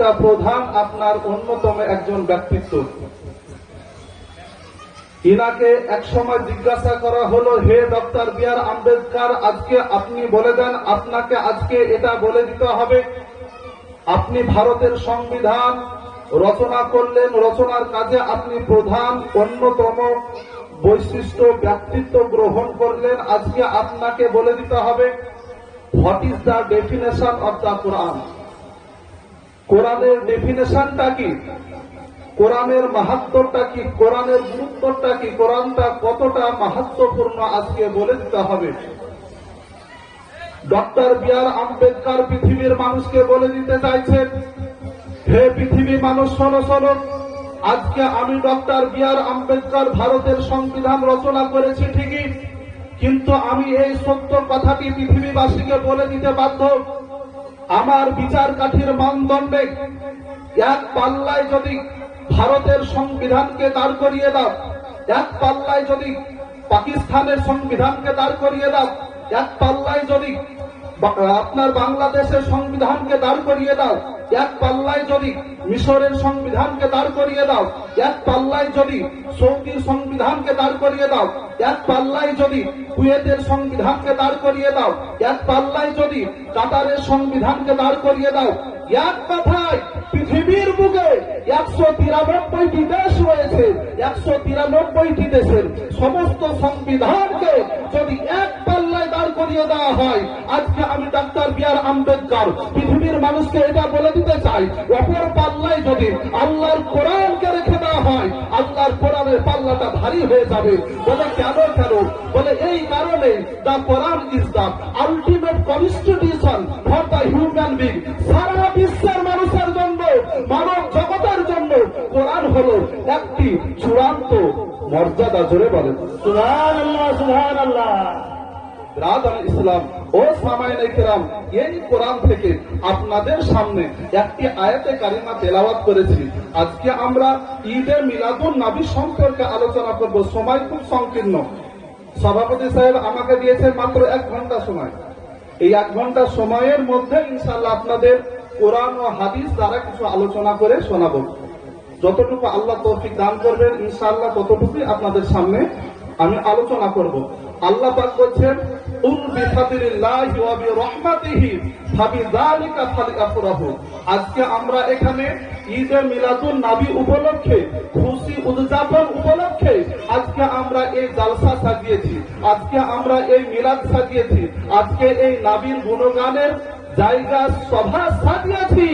একটা প্রধান আপনার অন্যতম একজন ব্যক্তিত্ব। ইনাকে এক সময় জিজ্ঞাসা করা হলো, হে ডক্টর বি আর আম্বেদকর, আজকে আপনি বলে দেন, আপনাকে আজকে এটা বলে দিতে হবে, আপনি ভারতের সংবিধান রচনা করলেন, রচনার কাজে আপনি প্রধান অন্যতম বৈশিষ্ট্য ব্যক্তিত্ব গ্রহণ করলেন, আজকে আপনাকে বলে দিতে হবে what is the definition of the Quran. কোরআনের ডেফিনেশনটা কি, কোরআনের মাহাত্ম্যটা কি, কোরআনের গুরুত্বটা কি, কোরআনটা কতটা মাহাত্ম্যপূর্ণ আজকে বলে দিতে হবে। ডক্টর বি আর আম্বেদকর পৃথিবীর মানুষকে বলে দিতে চাইছেন, হে পৃথিবী মানুষ শোনো শোনো, আজকে আমি ডক্টর বি আর আম্বেদকর ভারতের সংবিধান রচনা করেছি ঠিকই, কিন্তু আমি এই সত্য কথাটি পৃথিবীবাসীকে বলে দিতে বাধ্য, আমার বিচার কাঠির মানদণ্ডে এক পাল্লায় যদি ভারতের সংবিধানকে দাঁড় করিয়ে দাও, এক পাল্লায় যদি পাকিস্তানের সংবিধানকে দাঁড় করিয়ে দাও, এক পাল্লায় যদি আপনার বাংলাদেশের সংবিধানকে দাঁড় করিয়ে দাও, এক পাল্লায় যদি মিশরের সংবিধানকে দাঁড় করিয়ে দাও, এক পাল্লায় যদি সৌদির সংবিধানকে দাঁড় করিয়ে দাও, এক পাল্লায় যদি কুয়েতের সংবিধানকে দাঁড় করিয়ে দাও, এক পাল্লায় যদি কাতারের সংবিধানকে দাঁড় করিয়ে দাও, এক কথায় পৃথিবীর বুকে 193টি দেশ রয়েছে, 193টি দেশের সমস্ত সংবিধানকে যদি এক পাল্লায় দাঁড় করিয়ে দেওয়া হয়, আজকে আমি ডক্টর বি আর আম্বেদকর পৃথিবীর মানুষকে এটা বলে দিতে চাই, অপর পাল্লায় যদি আল্লাহর কোরআনকে রেখে দেওয়া হয়, আল্লাহর কোরআনের পাল্লাটা ভারী হয়ে যাবে। বলে কেন কেন? বলে এই কারণে the Quran is the ultimate constitution for the human being. সারা বিশ্বের মানুষের জন্য, মানব জগতের জন্য কোরআন হলো একটি চূড়ান্ত মর্যাদা। জোরে বলেন সুবহানাল্লাহ, সুবহানাল্লাহ। ব্রাদার ইসলাম ও সামাইনে কেরাম, এই কোরআন থেকে আপনাদের সামনে একটি আয়াতে কারিমা তেলাওয়াত করেছি। আজকে আমরা ঈদে মিলাদুন নবী সম্পর্কে আলোচনা করব। সময় খুব সংকীর্ণ, সভাপতি সাহেব আমাকে দিয়েছেন মাত্র 1 ঘন্টা সময়। এই 1 ঘন্টা সময়ের মধ্যে ইনশাআল্লাহ আপনাদের কোরআন ও হাদিস দ্বারা কিছু আলোচনা করে শোনাবো। যতটুকু আল্লাহ তৌফিক দান করবেন ইনশাআল্লাহ ততটুকুই আপনাদের সামনে আমি আলোচনা করব। আল্লাহ পাক বলছেন, উল বিফাদিলিল্লাহি ওয়া বিরহমাতিহি ফাবিযালিকা ফালইফরাহু। আজকে আমরা এখানে ঈদে মিলাদুন নবী উপলক্ষে, খুশি উদযাপন উপলক্ষে আজকে আমরা এই জালসা সাজিয়েছি, আজকে আমরা এই মিলাদ সাজিয়েছি, আজকে এই নবীর গুণগানের জায়গা সভা সাজিয়েছি।